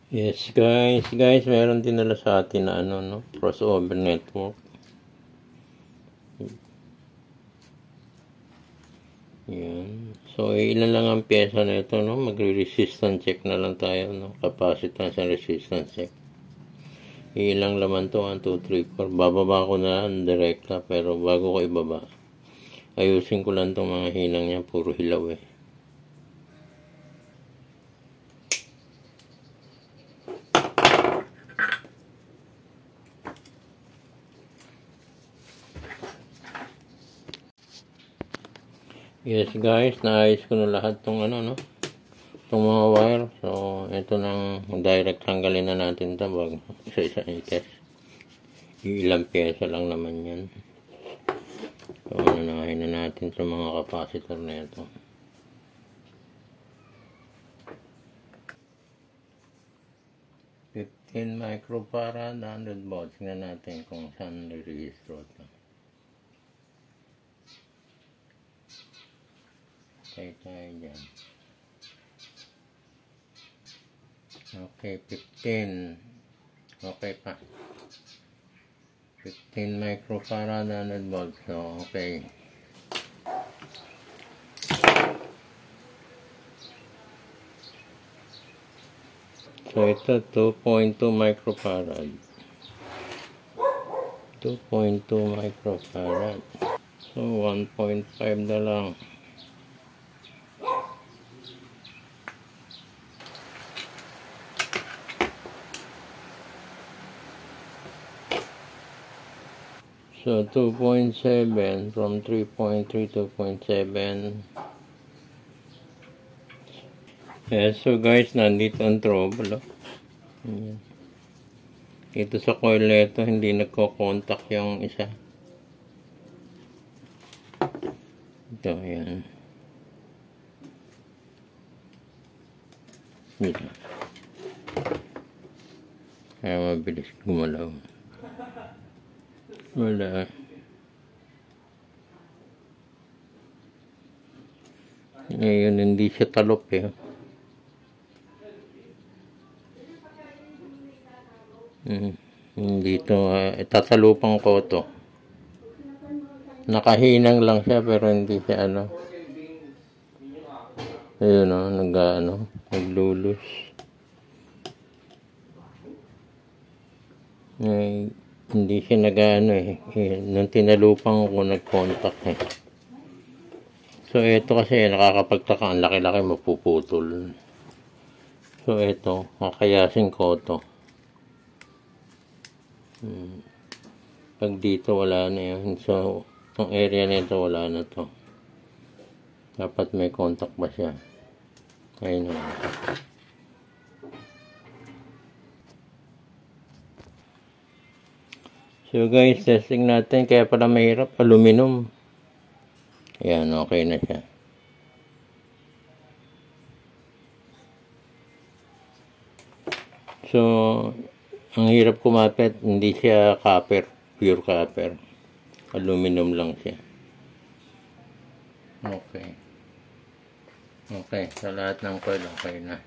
Yes guys, meron din nila sa atin na no, crossover network. Yan. So ilan lang ang pyesa na ito, no? Magre-resistance check na lang tayo, no? Capacitance and resistance check. Ilang laman to, 1, 2, 3, 4. Bababa ko na direkta, pero bago ko ibaba, ayusin ko lang tong mga hinang niya, puro hilaw eh. Yes guys, naayos ko na lahat tong no, itong mga wire. So ito nang direct tanggalin na natin ito bago isa-isa i-test. Ilang pyesa lang naman yan. So nanahin na natin sa mga capacitor na ito. $15 microfarad, 100 volts. Tingnan natin kung saan nire-registro ito. Okay tayo dyan. Okay, 15. Okay pa. 15 microfarad, 100 volts. So, okay. So, ito 2.2 microfarad. 2.2 microfarad. So, 1.5 na lang. So 2.7 from 3.3 to 2.7. Yeah, so guys, nandito ang trouble. Ito sa coil na ito, hindi nagko-contact yung isa. Ito, yan. Dito. Kaya mabilis gumalaw. Wala. Ngayon, hindi siya talop eh. Dito, tatalupang ko to. Nakahinang lang siya pero hindi siya ayun naglulus. Hindi siya nung tinalupang ko nag-contact eh. So ito kasi nakakapagtaka, ang laki-laki mapuputol. So ito, kakayasin ko to. Pag dito wala na yun. So itong area nito wala na to. Dapat may contact ba siya? Ayun na. So guys, testing natin. Kaya pala mahirap. Aluminum. Ayan, okay na siya. So, ang hirap kumapit. Hindi siya copper. Pure copper. Aluminum lang siya. Okay. Okay, sa lahat ng coil, okay na.